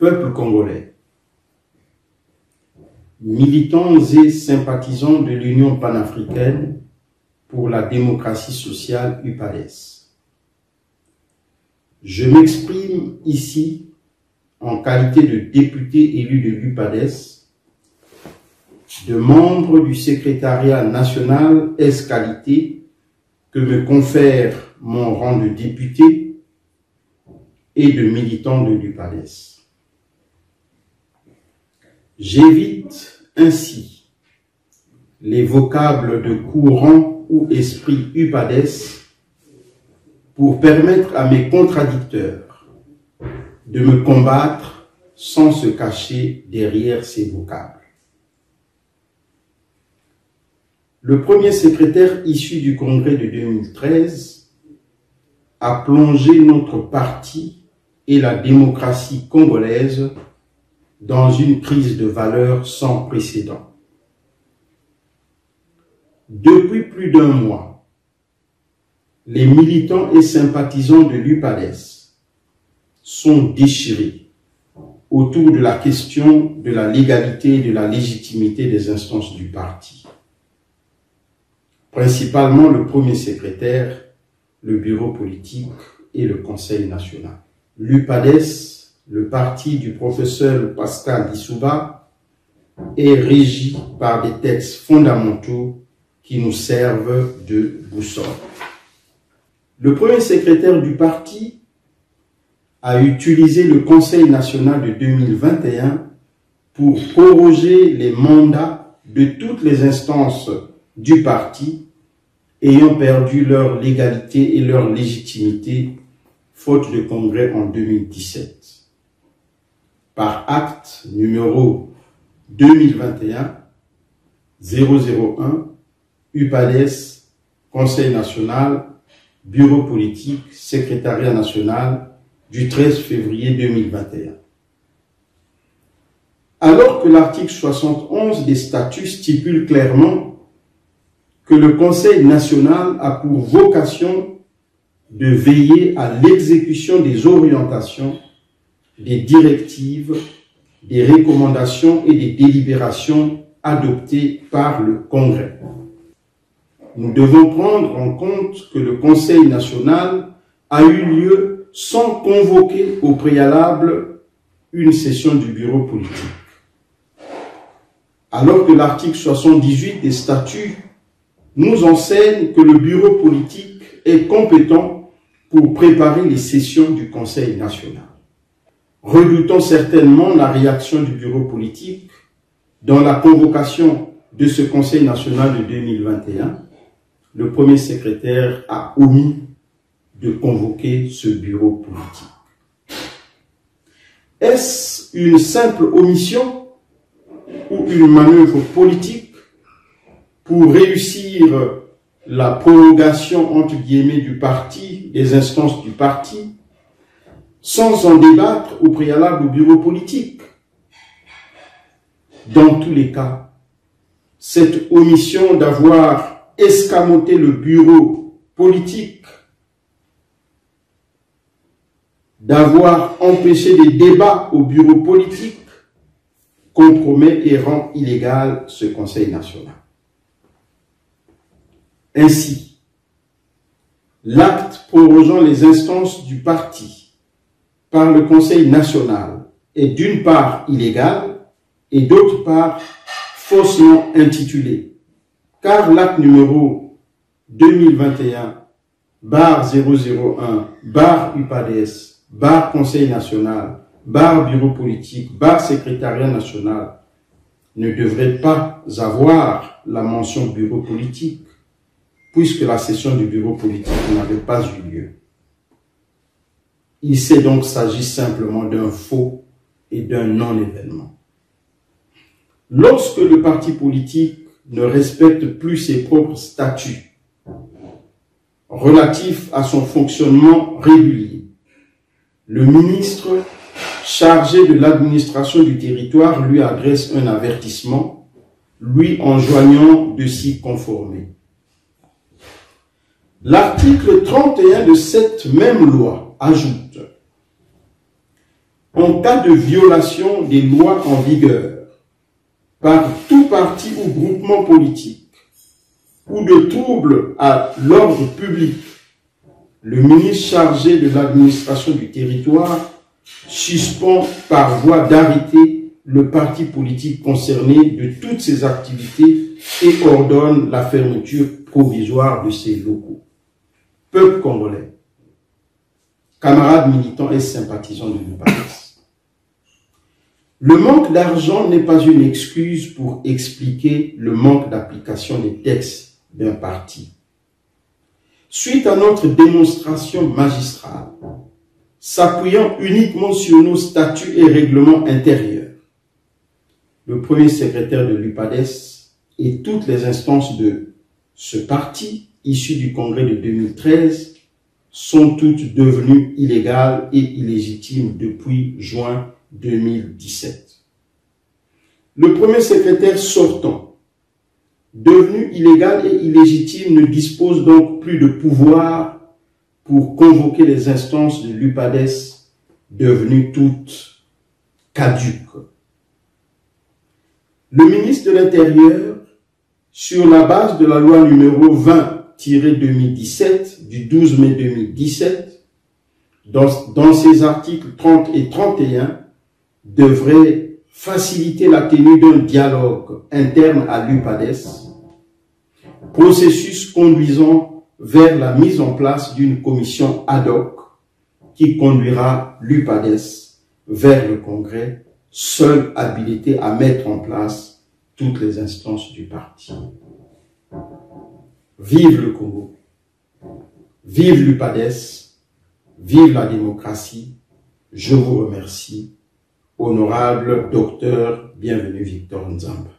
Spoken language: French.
peuple congolais, militants et sympathisants de l'Union panafricaine pour la démocratie sociale UPADES. Je m'exprime ici en qualité de député élu de l'UPADES, de membre du secrétariat national S-Qualité que me confère mon rang de député et de militant de l'UPADES. J'évite ainsi les vocables de courant ou esprit UPADES pour permettre à mes contradicteurs de me combattre sans se cacher derrière ces vocables. Le premier secrétaire issu du congrès de 2013 a plongé notre parti et la démocratie congolaise dans une crise de valeurs sans précédent. Depuis plus d'un mois, les militants et sympathisants de l'UPADES sont déchirés autour de la question de la légalité et de la légitimité des instances du parti. Principalement le premier secrétaire, le bureau politique et le conseil national. L'UPADES, le parti du professeur Pascal Lissouba, est régi par des textes fondamentaux qui nous servent de boussole. Le premier secrétaire du parti a utilisé le Conseil national de 2021 pour proroger les mandats de toutes les instances du parti ayant perdu leur légalité et leur légitimité faute de congrès en 2017. Par acte numéro 2021-001, UPADES, Conseil national, Bureau politique, Secrétariat national, du 13 février 2021. Alors que l'article 71 des statuts stipule clairement que le Conseil national a pour vocation de veiller à l'exécution des orientations, des directives, des recommandations et des délibérations adoptées par le Congrès. Nous devons prendre en compte que le Conseil national a eu lieu sans convoquer au préalable une session du bureau politique. Alors que l'article 78 des statuts nous enseigne que le bureau politique est compétent pour préparer les sessions du Conseil national. Redoutons certainement la réaction du bureau politique dans la convocation de ce Conseil national de 2021. Le premier secrétaire a omis de convoquer ce bureau politique. Est-ce une simple omission ou une manœuvre politique pour réussir la prorogation entre guillemets du parti, des instances du parti, sans en débattre au préalable au bureau politique? Dans tous les cas, cette omission d'avoir escamoté le bureau politique, d'avoir empêché des débats au bureau politique, compromet et rend illégal ce Conseil national. Ainsi, l'acte prorogeant les instances du parti par le Conseil national est d'une part illégal et d'autre part faussement intitulé, car l'acte numéro 2021-001-UPADES, Conseil national, bureau politique, secrétariat national ne devrait pas avoir la mention bureau politique, puisque la session du bureau politique n'avait pas eu lieu. Il s'est donc s'agit simplement d'un faux et d'un non-événement. Lorsque le parti politique ne respecte plus ses propres statuts relatifs à son fonctionnement régulier, le ministre chargé de l'administration du territoire lui adresse un avertissement, lui enjoignant de s'y conformer. L'article 31 de cette même loi ajoute en cas de violation des lois en vigueur par tout parti ou groupement politique ou de troubles à l'ordre public, le ministre chargé de l'administration du territoire suspend par voie d'arrêté le parti politique concerné de toutes ses activités et ordonne la fermeture provisoire de ses locaux. Peuple congolais, camarades militants et sympathisants de l'UPADES, le manque d'argent n'est pas une excuse pour expliquer le manque d'application des textes d'un parti. Suite à notre démonstration magistrale, s'appuyant uniquement sur nos statuts et règlements intérieurs, le premier secrétaire de l'UPADES et toutes les instances de ce parti, issu du congrès de 2013, sont toutes devenues illégales et illégitimes depuis juin 2017. Le premier secrétaire sortant, devenu illégal et illégitime, ne dispose donc plus de pouvoir pour convoquer les instances de l'UPADES devenues toutes caduques. Le ministre de l'Intérieur, sur la base de la loi numéro 20-2017 du 12 mai 2017, dans ses articles 30 et 31, devrait faciliter la tenue d'un dialogue interne à l'UPADES, processus conduisant vers la mise en place d'une commission ad hoc qui conduira l'UPADES vers le Congrès, seul habilité à mettre en place toutes les instances du parti. Vive le Congo, vive l'UPADES, vive la démocratie. Je vous remercie. Honorable docteur, bienvenue Victor Nzamba.